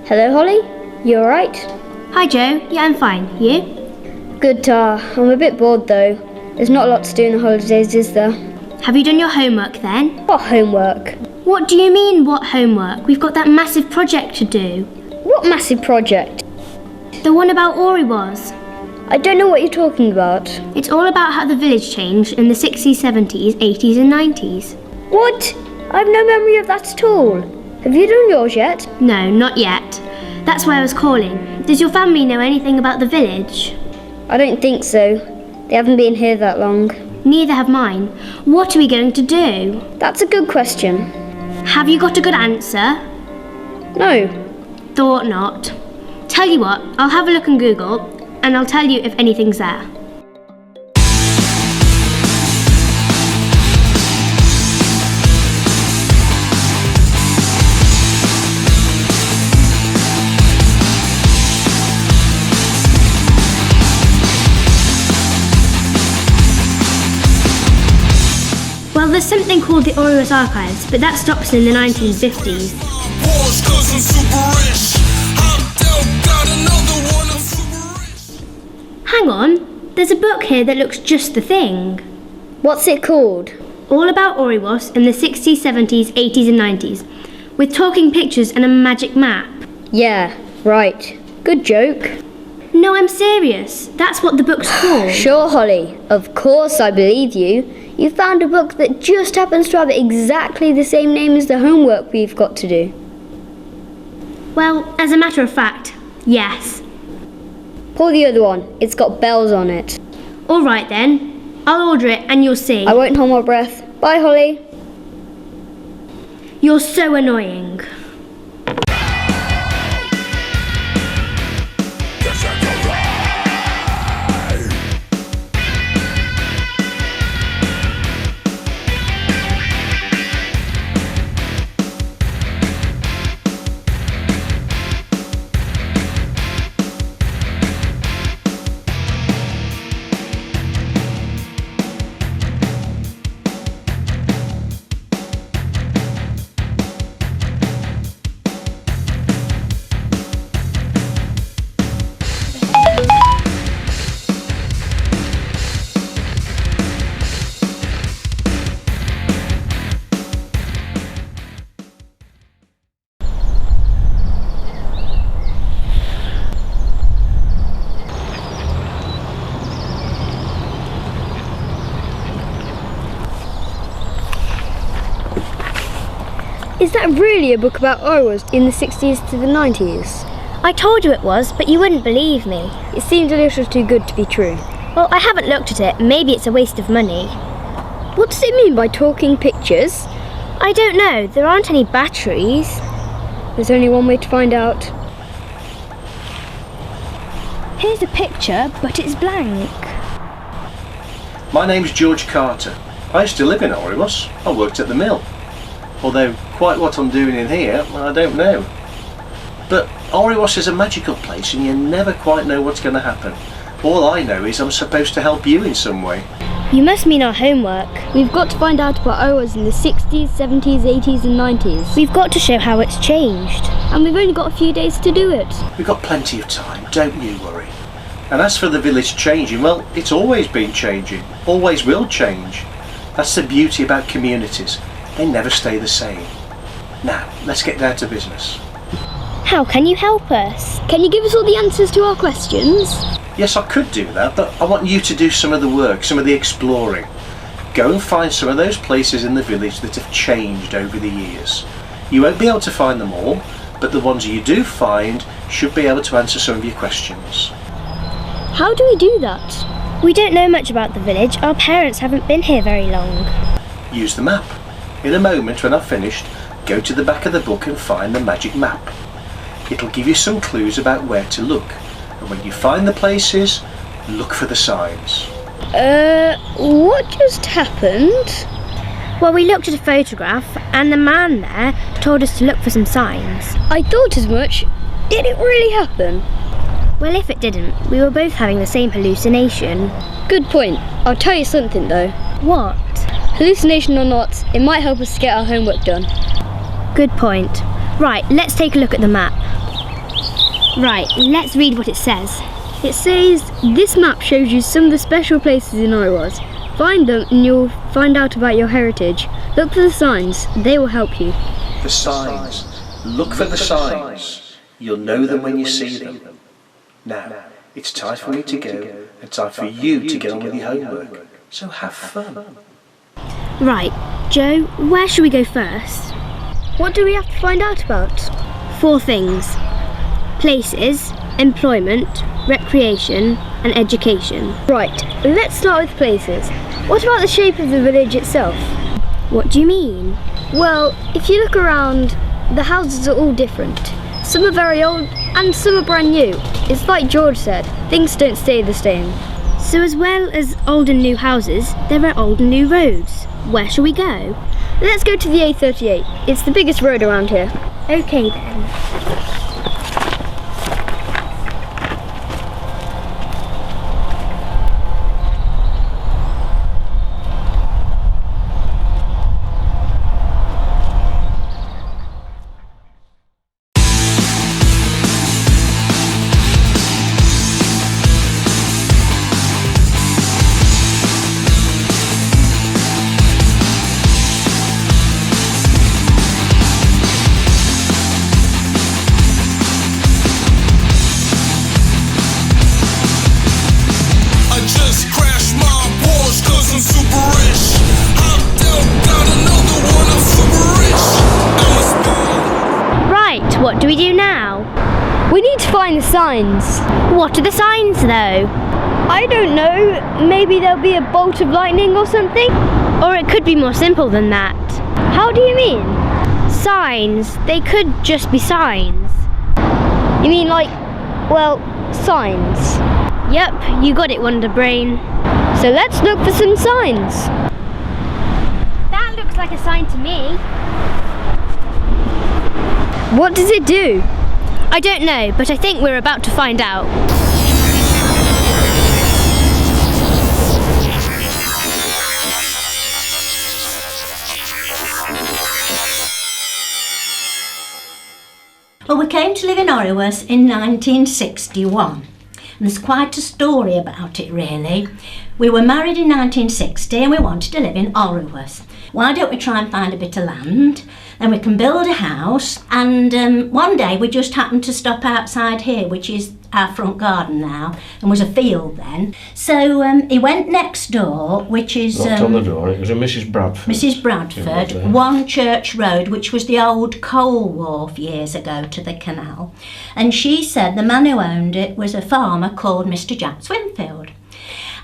Hello, Holly. You alright? Hi Joe, yeah I'm fine. You? Good, Tar. I'm a bit bored though. There's not a lot to do in the holidays, is there? Have you done your homework then? What homework? What do you mean, what homework? We've got that massive project to do. What massive project? The one about Oriwas. I don't know what you're talking about. It's all about how the village changed in the 60s, 70s, 80s and 90s. What? I've no memory of that at all. Have you done yours yet? No, not yet. That's why I was calling. Does your family know anything about the village? I don't think so. They haven't been here that long. Neither have mine. What are we going to do? That's a good question. Have you got a good answer? No. Thought not. Tell you what, I'll have a look on Google and I'll tell you if anything's there. Well, there's something called the Oriwas Archives, but that stops in the 1950s. Hang on, there's a book here that looks just the thing. What's it called? All about Oriwas in the 60s, 70s, 80s and 90s, with talking pictures and a magic map. Yeah, right. Good joke. No, I'm serious. That's what the book's called. Sure, Holly. Of course I believe you. You found a book that just happens to have exactly the same name as the homework we've got to do. Well, as a matter of fact, yes. Pull the other one. It's got bells on it. All right then. I'll order it and you'll see. I won't hold my breath. Bye, Holly. You're so annoying. Is that really a book about Oriwas in the 60s to the 90s? I told you it was, but you wouldn't believe me. It seemed a little too good to be true. Well, I haven't looked at it. Maybe it's a waste of money. What does it mean by talking pictures? I don't know. There aren't any batteries. There's only one way to find out. Here's a picture, but it's blank. My name's George Carter. I used to live in Oriwas. I worked at the mill. Although quite what I'm doing in here, I don't know. But Oriwas is a magical place and you never quite know what's going to happen. All I know is I'm supposed to help you in some way. You must mean our homework. We've got to find out about Oriwas in the 60s, 70s, 80s and 90s. We've got to show how it's changed. And we've only got a few days to do it. We've got plenty of time, don't you worry. And as for the village changing, well, it's always been changing. Always will change. That's the beauty about communities. They never stay the same. Now, let's get down to business. How can you help us? Can you give us all the answers to our questions? Yes, I could do that, but I want you to do some of the work, some of the exploring. Go and find some of those places in the village that have changed over the years. You won't be able to find them all, but the ones you do find should be able to answer some of your questions. How do we do that? We don't know much about the village. Our parents haven't been here very long. Use the map. In a moment, when I've finished, go to the back of the book and find the magic map. It'll give you some clues about where to look. And when you find the places, look for the signs. What just happened? Well, we looked at a photograph and the man there told us to look for some signs. I thought as much. Did it really happen? Well, if it didn't, we were both having the same hallucination. Good point. I'll tell you something though. What? Hallucination or not, it might help us to get our homework done. Good point. Right, let's take a look at the map. Right, let's read what it says. It says, this map shows you some of the special places in Oiwas. Find them and you'll find out about your heritage. Look for the signs, they will help you. The signs. Look for the signs. You'll know them when you see them. Now, it's time for me to go and time for you to get on with your homework. So have fun. Right, Joe, where should we go first? What do we have to find out about? 4 things. Places, employment, recreation and education. Right, let's start with places. What about the shape of the village itself? What do you mean? Well, if you look around, the houses are all different. Some are very old and some are brand new. It's like George said, things don't stay the same. So as well as old and new houses, there are old and new roads. Where shall we go? Let's go to the A38. It's the biggest road around here. Okay then. What do we do now? We need to find the signs. What are the signs though? I don't know, maybe there'll be a bolt of lightning or something? Or it could be more simple than that. How do you mean? Signs, they could just be signs. You mean like, well, signs? Yep, you got it, Wonder Brain. So let's look for some signs. That looks like a sign to me. What does it do? I don't know, but I think we're about to find out. Well, we came to live in Orewas in 1961. And there's quite a story about it, really. We were married in 1960 and we wanted to live in Orewas. Why don't we try and find a bit of land? Then we can build a house. And one day we just happened to stop outside here, which is our front garden now, and was a field then. So he went next door, which is... Knocked on the door, it was a Mrs. Bradford. Mrs. Bradford, One Church Road, which was the old coal wharf years ago to the canal. And she said the man who owned it was a farmer called Mr. Jack Swinfield.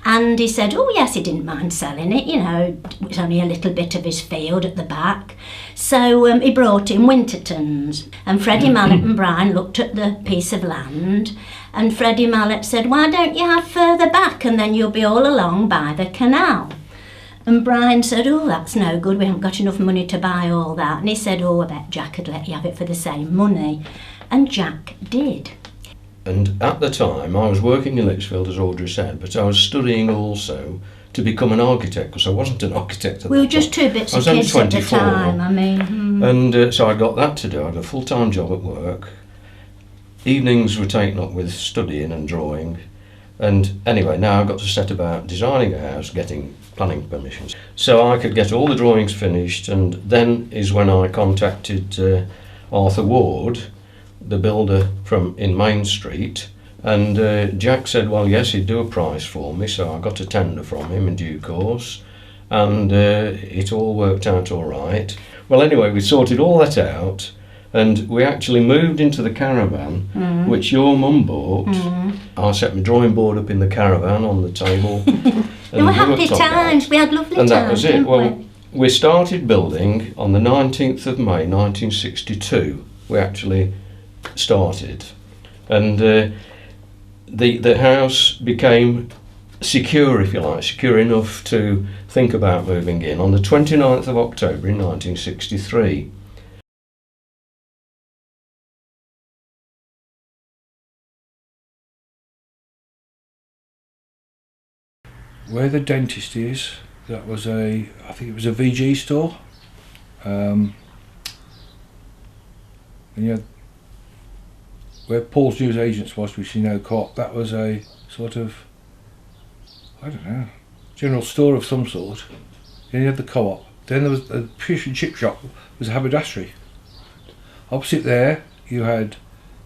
And he said, oh yes, he didn't mind selling it, you know, it was only a little bit of his field at the back. So he brought in Wintertons, and Freddie Mallet and Brian looked at the piece of land, and Freddie Mallet said, why don't you have further back and then you'll be all along by the canal? And Brian said, oh, that's no good, we haven't got enough money to buy all that. And he said, oh, I bet Jack would let you have it for the same money. And Jack did. And at the time, I was working in Lichfield, as Audrey said, but I was studying also to become an architect, because I wasn't an architect at We were that just time. two bits I of was only kids at the 24, time, I mean. And so I got that to do. I had a full-time job at work. Evenings were taken up with studying and drawing. And anyway, now I've got to set about designing a house, getting planning permissions. So I could get all the drawings finished, and then is when I contacted Arthur Ward, the builder in Main Street, and Jack said, well, yes, he'd do a price for me, so I got a tender from him in due course, and it all worked out all right. Well, anyway, we sorted all that out, and we actually moved into the caravan, which your mum bought. I set my drawing board up in the caravan on the table. There were happy times, we had lovely times. And that was it. didn't Well, we? we started building on the 19th of May 1962. We actually started, and the house became secure, if you like, secure enough to think about moving in on the 29th of October in 1963. Where the dentist is, that was I think it was a VG store. And you had, where Paul's Newsagents was, which you know, Co-op, that was a sort of, I don't know, general store of some sort. Then you had the Co-op. Then there was a fish and chip shop, was a haberdassery. Opposite there, you had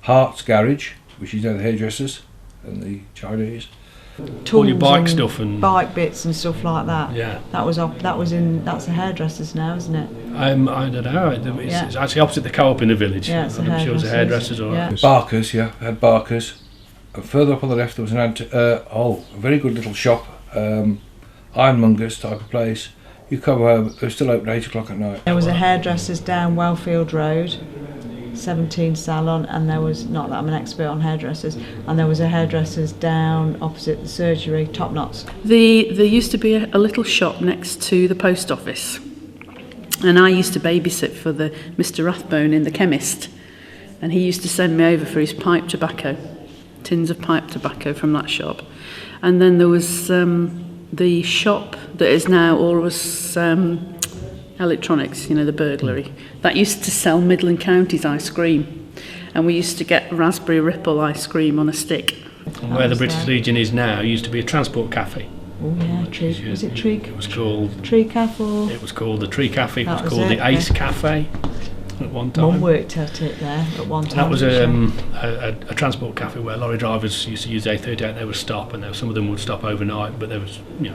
Hart's Garage, which is now the hairdressers and the Chinese. All your bike and stuff and bike bits and stuff like that. yeah. That's the hairdressers now, isn't it? I don't know. It's actually opposite the Co-op in the village. Yeah, it's I'm sure it's a hairdressers or yeah. Barker's, yeah, I had Barker's. And further up on the left there was a very good little shop, ironmonger's type of place. You come home, it was still open 8 o'clock at night. There was a hairdressers down Wellfield Road, 17 salon, and there was, not that I'm an expert on hairdressers, and there was a hairdressers down opposite the surgery, Top Knots. There used to be a little shop next to the post office, and I used to babysit for the Mr. Rathbone in the chemist, and he used to send me over for his pipe tobacco, tins of pipe tobacco from that shop. And then there was the shop that is now Allus Electronics, you know, the burglary, that used to sell Midland Counties ice cream, and we used to get raspberry ripple ice cream on a stick. And where the British Legion is now used to be a transport cafe. Oh yeah, Tree. Was it Tree? It was called Tree Cafe. It was called the Tree Cafe. It That was was called it, the Ace yeah. Cafe at one time. Mum worked at it there at one time. That was didn't a transport cafe where lorry drivers used to use A38. They would stop, and some of them would stop overnight, but they would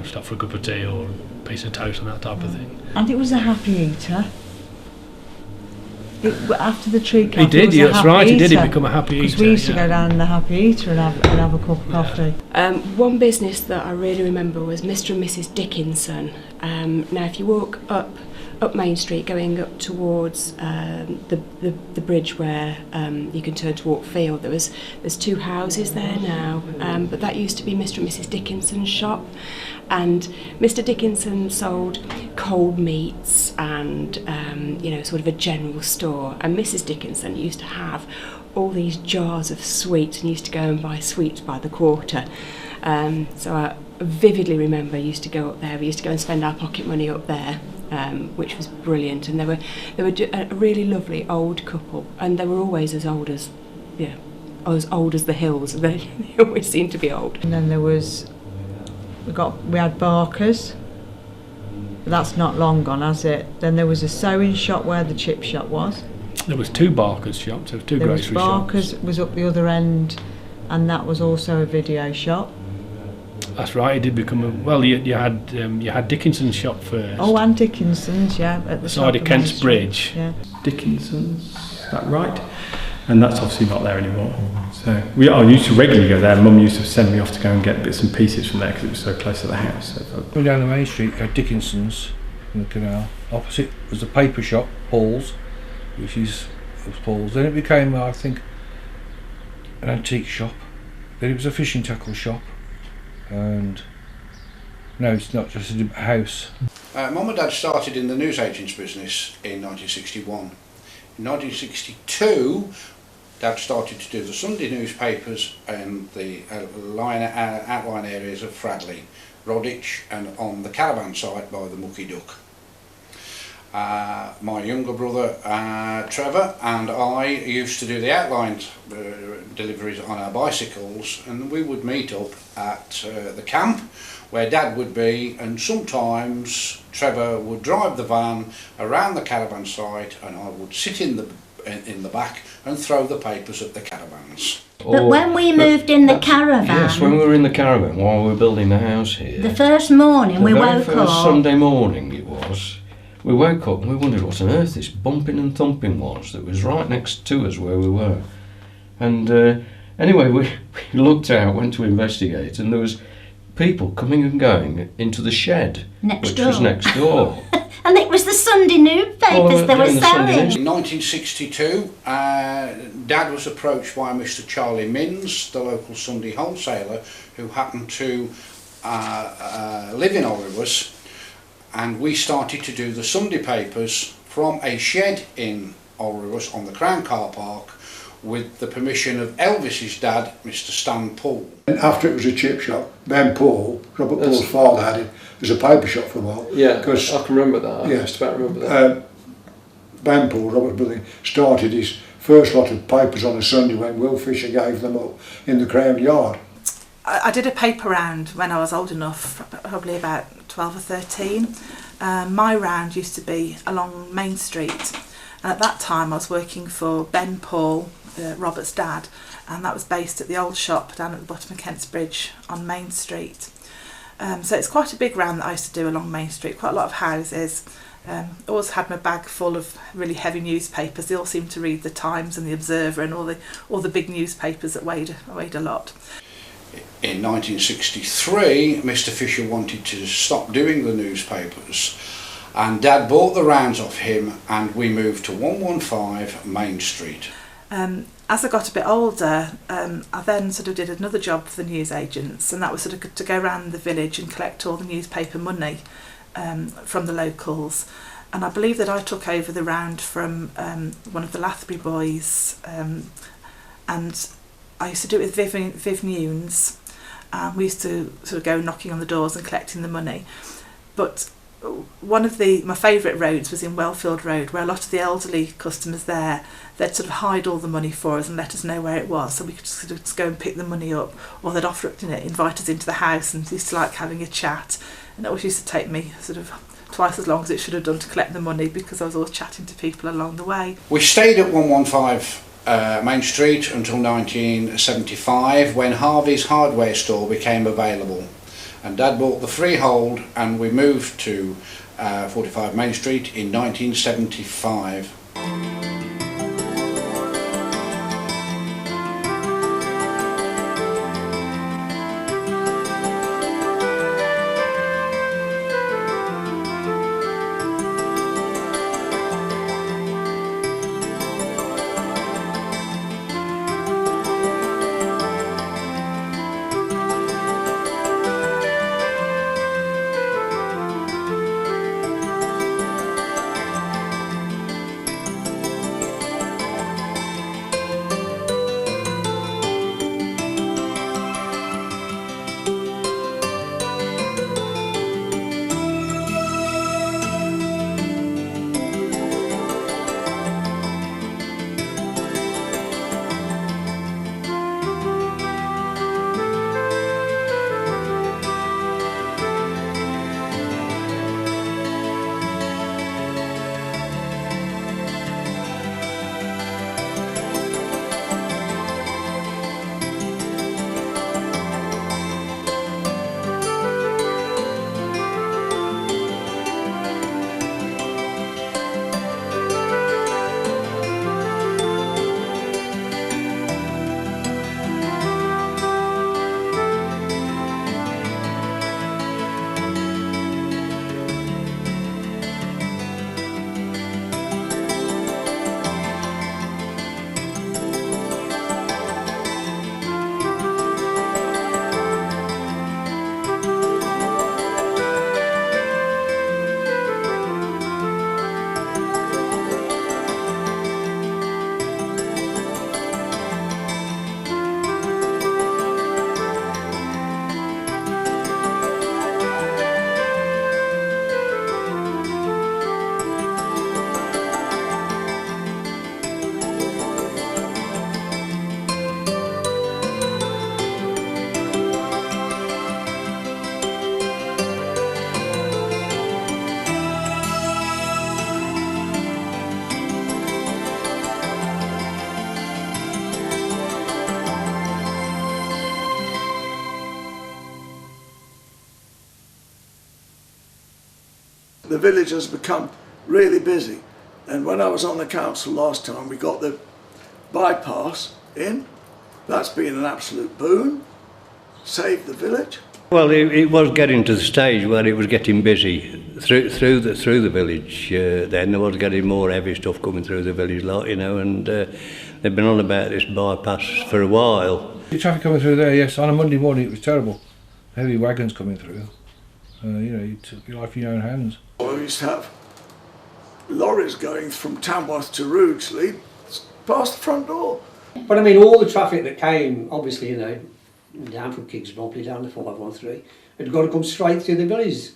stop for a cup of tea or a piece of toast and that type of thing. she? And it was a happy eater. After the Tree Cafe, He did, it was a that's happy right. He did. He eater. become a happy eater. Because we used to yeah. go down in the Happy Eater and have a cup of coffee. One business that I really remember was Mr. and Mrs. Dickinson. Now, if you walk up Main Street, going up towards the bridge where you can turn to Walk Field, there's 2 houses there now, but that used to be Mr. and Mrs. Dickinson's shop. And Mr. Dickinson sold cold meats and sort of a general store. And Mrs. Dickinson used to have all these jars of sweets and used to go and buy sweets by the quarter. So I vividly remember I used to go up there. We used to go and spend our pocket money up there, which was brilliant. And they were a really lovely old couple, and they were always as old as the hills. They always seemed to be old. And then there was, we had Barker's, but that's not long gone, has it? Then there was a sewing shop where the chip shop was. There was 2 Barker's shops. There was 2 There was grocery Barker's shops. was up the other end, and that was also a video shop. That's right. It did become you had Dickinson's shop first. Oh, and Dickinson's, yeah, at the side of Main Kent's Street. Bridge. Yeah. Dickinson's, is that right? And that's obviously not there anymore. So I used to regularly go there. Mum used to send me off to go and get bits and pieces from there because it was so close to the house. So Going down the Main Street, you had Dickinson's in the canal. Opposite was the paper shop, Paul's, which was Paul's. Then it became, I think, an antique shop. Then it was a fishing tackle shop. And no, it's not just a house. Mum and Dad started in the newsagents business in 1961. In 1962, Dad started to do the Sunday newspapers in the outline areas of Fradley, Rodditch, and on the caravan site by the Mucky Duck. My younger brother Trevor and I used to do the outline deliveries on our bicycles, and we would meet up at the camp where Dad would be, and sometimes Trevor would drive the van around the caravan site and I would sit in the back and throw the papers at the caravans. But when we moved in the caravan... Yes, when we were in the caravan while we were building the house here. The first morning we woke The very first up... Sunday morning it was. We woke up and we wondered what on earth this bumping and thumping was that was right next to us where we were. And anyway, we looked out, went to investigate, and there was people coming and going into the shed, which was next door. And it was the Sunday newspapers they were selling. In 1962, Dad was approached by Mr. Charlie Minns, the local Sunday wholesaler, who happened to live in Orribus, and we started to do the Sunday papers from a shed in Orribus on the Crown Car Park with the permission of Elvis's dad, Mr. Stan Paul. And after it was a chip shop, Ben Paul, Robert Paul's father, had it as a paper shop for a while. yeah, I can remember that. Yes. I just about remember that. Ben Paul, Robert's brother, started his first lot of papers on a Sunday when Will Fisher gave them up in the Crown Yard. I did a paper round when I was old enough, probably about 12 or 13. My round used to be along Main Street, and at that time I was working for Ben Paul, Robert's dad, and that was based at the old shop down at the bottom of Kent's Bridge on Main Street. So it's quite a big round that I used to do along Main Street, quite a lot of houses. Always had my bag full of really heavy newspapers. They all seemed to read the Times and the Observer and all the big newspapers that weighed a lot. In 1963, Mr. Fisher wanted to stop doing the newspapers, and Dad bought the rounds off him, and we moved to 115 Main Street. As I got a bit older, I then sort of did another job for the newsagents, and that was sort of to go around the village and collect all the newspaper money from the locals. And I believe that I took over the round from one of the Lathbury boys, and I used to do it with Viv Nunes. We used to sort of go knocking on the doors and collecting the money. But one of my favourite roads was in Wellfield Road, where a lot of the elderly customers there, they'd sort of hide all the money for us and let us know where it was, so we could sort of just go and pick the money up, or they'd offer, invite us into the house, and used to like having a chat. And it always used to take me sort of twice as long as it should have done to collect the money, because I was always chatting to people along the way. We stayed at 115 Main Street until 1975, when Harvey's hardware store became available, and Dad bought the freehold, and we moved to 45 Main Street in 1975. The village has become really busy, and when I was on the council last time we got the bypass in. That's been an absolute boon, saved the village. Well, it was getting to the stage where it was getting busy through the village. Then there was getting more heavy stuff coming through the village, and they've been on about this bypass for a while. The traffic coming through there, yes, on a Monday morning it was terrible. Heavy wagons coming through. You took your life in your own hands. We used to have lorries going from Tamworth to Rugeley past the front door. But I mean, all the traffic that came, obviously, down from Kingsborough, down to 513, had got to come straight through the village.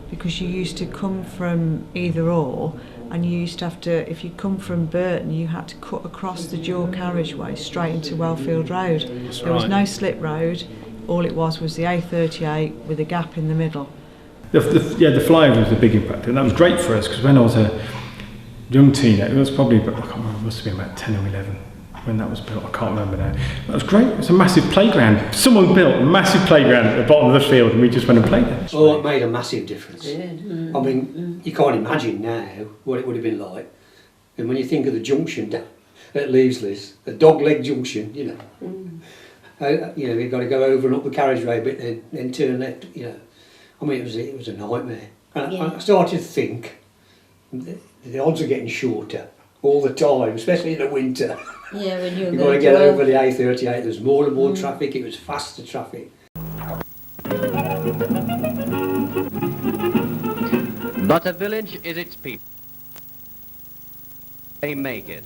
Because you used to come from either or, and you used to have to, if you come from Burton, you had to cut across the dual carriageway straight into Wellfield Road. There was no slip road, all it was the A38 with a gap in the middle. The flyover was a big impact, and that was great for us because when I was a young teenager, it was probably, I can't remember, it must have been about 10 or 11 when that was built, I can't remember now. That was great, it was a massive playground. Someone built a massive playground at the bottom of the field and we just went and played there. Oh, it made a massive difference. I mean, you can't imagine now what it would have been like. And when you think of the junction at Leavesley's, the dog-leg junction, you know, you've got to go over and up the carriageway a bit, then turn left, you know. I mean, it was a nightmare. And I started to think, the odds are getting shorter all the time, especially in the winter. Yeah, when you've got to get over the A38, there's more and more traffic, it was faster traffic. But a village is its people. They make it.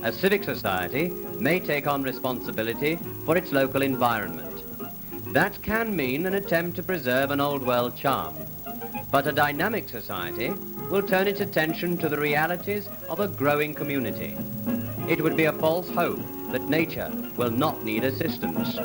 A civic society may take on responsibility for its local environment. That can mean an attempt to preserve an old world charm. But a dynamic society will turn its attention to the realities of a growing community. It would be a false hope that nature will not need assistance.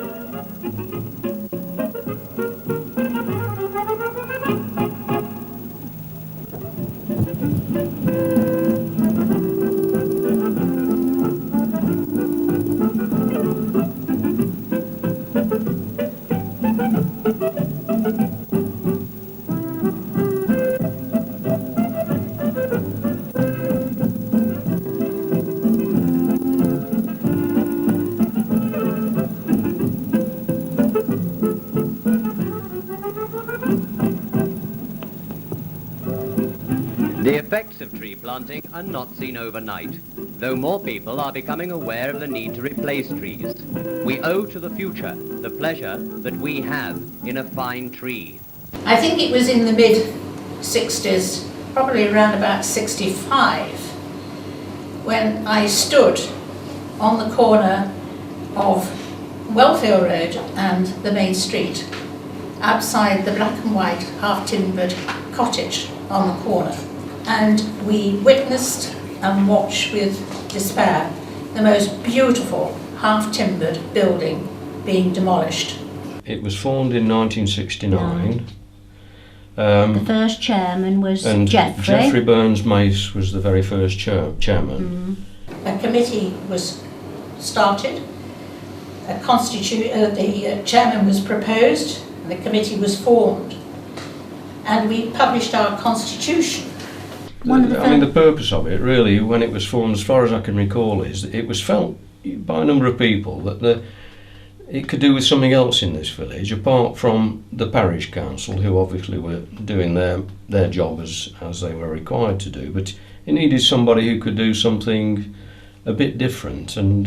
The effects of tree planting are not seen overnight, though more people are becoming aware of the need to replace trees. We owe to the future the pleasure that we have in a fine tree. I think it was in the mid-60s, probably around about 65, when I stood on the corner of Wellfield Road and the main street, outside the black and white half-timbered cottage on the corner. And we witnessed and watched with despair the most beautiful half-timbered building being demolished. It was formed in 1969. The first chairman was and Geoffrey. Geoffrey Burns Mace was the very first chairman. A committee was started, the chairman was proposed, and the committee was formed, and we published our constitution. The purpose of it, really, when it was formed, as far as I can recall, is that it was felt by a number of people that it could do with something else in this village, apart from the parish council, who obviously were doing their job as they were required to do, but it needed somebody who could do something a bit different and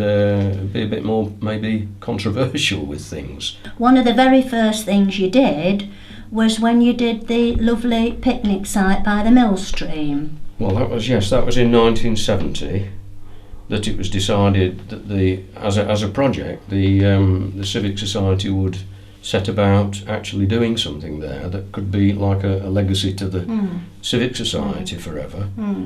be a bit more maybe controversial with things. One of the very first things you did was when you did the lovely picnic site by the mill stream. Well, that was in 1970 that it was decided that as a project the Civic Society would set about actually doing something there that could be like a legacy to the Civic Society forever,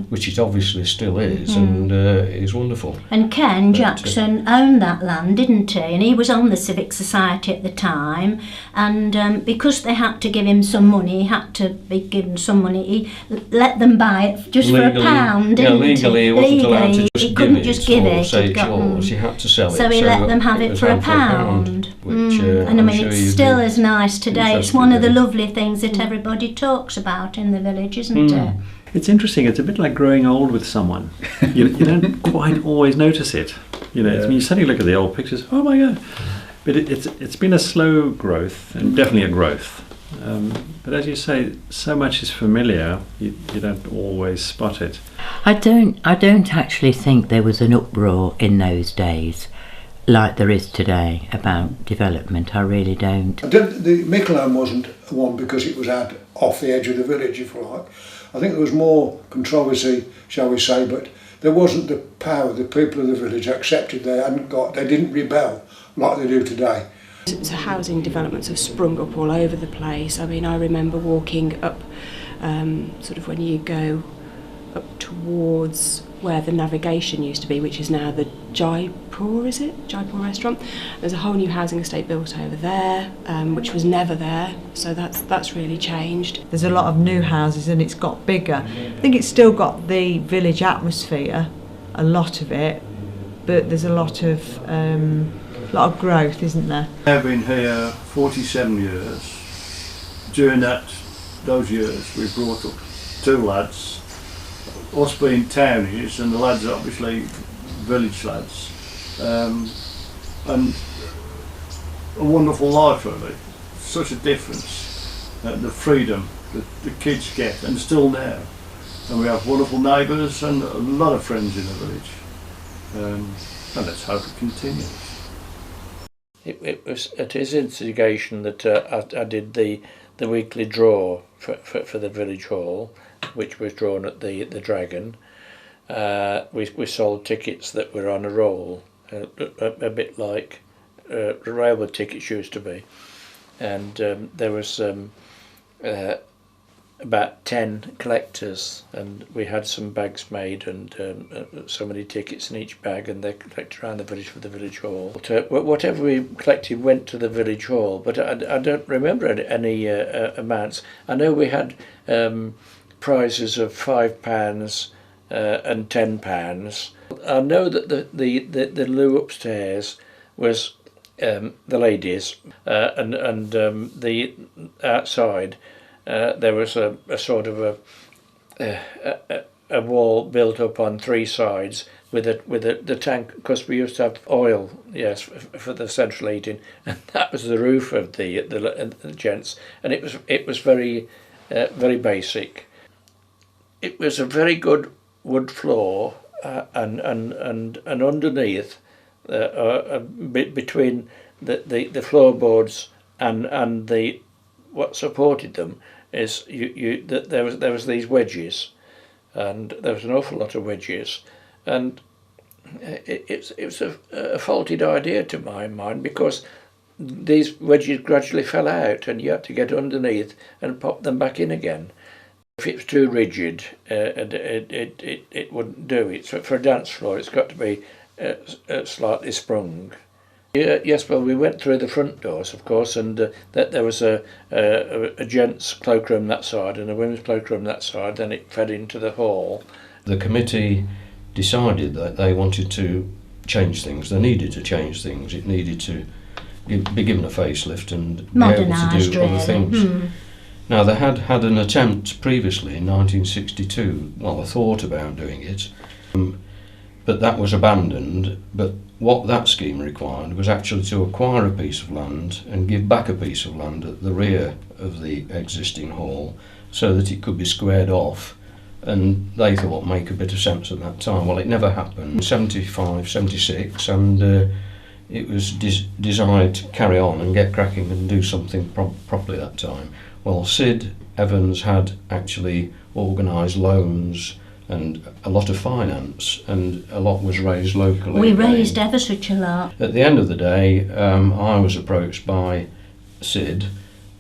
which it obviously still is, and is wonderful. And Ken Jackson owned that land, didn't he? And he was on the Civic Society at the time, and because they had to give him some money, he had to be given some money, he let them buy it just legally, for £1, didn't he? Legally he wasn't allowed to just he couldn't give just give or it. say it's yours, he had to sell it. So he let them have it for £1. Which, and I mean, it's still as nice today. It's one of the lovely things that everybody talks about in the village, isn't it? It's interesting. It's a bit like growing old with someone. You don't quite always notice it. You know, when you suddenly look at the old pictures, oh my God! But it's been a slow growth, and definitely a growth. But as you say, so much is familiar. You don't always spot it. I don't actually think there was an uproar in those days like there is today about development. I really don't. The Mickleham wasn't one because it was out off the edge of the village, if you like. I think there was more controversy, shall we say, but there wasn't the power. The people of the village accepted they didn't rebel like they do today. So housing developments have sprung up all over the place. I mean, I remember walking up sort of when you go up towards where the navigation used to be, which is now the Jaipur, is it? Jaipur restaurant. There's a whole new housing estate built over there, which was never there, so that's really changed. There's a lot of new houses and it's got bigger. I think it's still got the village atmosphere, a lot of it, but there's a lot of growth, isn't there? I've been here 47 years. During those years we brought up 2 lads, us being townies and the lads obviously village lads, and a wonderful life really. Such a difference, the freedom that the kids get, and still now. And we have wonderful neighbours and a lot of friends in the village, and let's hope it continues. It was at his instigation that I did the weekly draw for the village hall, which was drawn at the Dragon. We sold tickets that were on a roll, a bit like railway tickets used to be, and there was about 10 collectors, and we had some bags made and so many tickets in each bag, and they collected around the village for the village hall. Whatever we collected went to the village hall, but I don't remember any amounts. I know we had prizes of £5 and £10. I know that the loo upstairs was the ladies, and the outside there was a sort of a wall built up on 3 sides with the tank, because we used to have oil, yes, for the central heating, and that was the roof of the gents, and it was very very basic. It was a very good wood floor, and underneath, between the floorboards and the what supported them is that there was these wedges, and there was an awful lot of wedges, and it was a faulty idea to my mind, because these wedges gradually fell out and you had to get underneath and pop them back in again. If it was too rigid, it wouldn't do it. So for a dance floor, it's got to be slightly sprung. Yes, well, we went through the front doors, of course, and that there was a gents' cloakroom that side and a women's cloakroom that side. Then it fed into the hall. The committee decided that they wanted to change things. They needed to change things. It needed to be given a facelift and be able to do other things. Now, they had an attempt previously in 1962, well, a thought about doing it, but that was abandoned. But what that scheme required was actually to acquire a piece of land and give back a piece of land at the rear of the existing hall so that it could be squared off, and they thought make a bit of sense at that time. Well, it never happened. 75, 76, and it was desired to carry on and get cracking and do something properly that time. Well, Sid Evans had actually organised loans and a lot of finance, and a lot was raised locally. We raised ever such a lot. At the end of the day, I was approached by Sid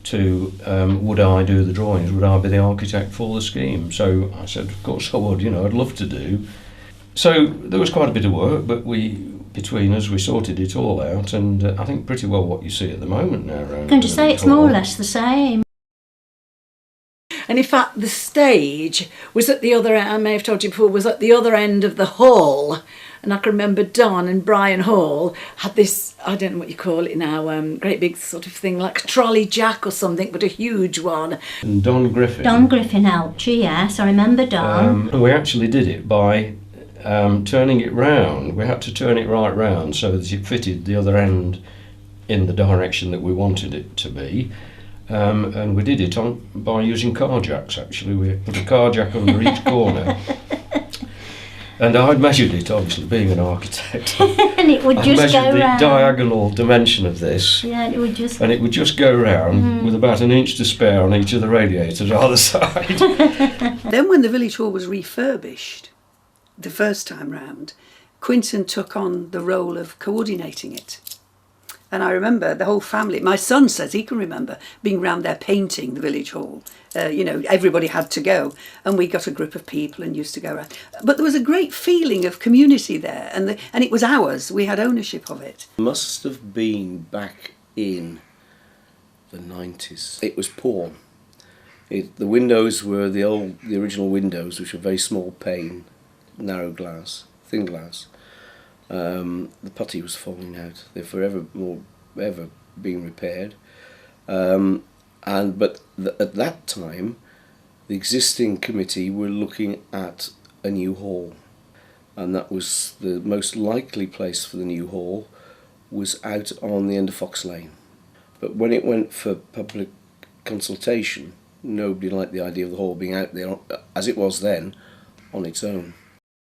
to would I do the drawings, would I be the architect for the scheme? So I said, of course I would, I'd love to do. So there was quite a bit of work, but between us, we sorted it all out, and I think pretty well what you see at the moment now. I'm going to say it's more or less the same. And in fact, the stage was at the other end, I may have told you before, was at the other end of the hall. And I can remember Don and Brian Hall had this, I don't know what you call it now, great big sort of thing, like a trolley jack or something, but a huge one. And Don Griffin. Don Griffin helped you, yes, I remember Don. We actually did it by turning it round. We had to turn it right round so that it fitted the other end in the direction that we wanted it to be. And we did it by using car jacks, actually. We put a car jack under each corner. And I'd measured it, obviously, being an architect. And it would just go round. I measured the diagonal dimension of this. Yeah, it would just... And it would just go round with about an inch to spare on each of the radiators either side. Then when the village hall was refurbished, the first time round, Quinton took on the role of coordinating it. And I remember the whole family, my son says he can remember being round there painting the village hall. You know, everybody had to go, and we got a group of people and used to go around. But there was a great feeling of community there, and it was ours. We had ownership of it. Must have been back in the 90s. It was poor. The windows were the original windows, which were very small pane, narrow glass, thin glass. The putty was falling out. They're forever being repaired. But at that time, the existing committee were looking at a new hall, and that was the most likely place for the new hall was out on the end of Fox Lane. But when it went for public consultation, nobody liked the idea of the hall being out there, as it was then, on its own.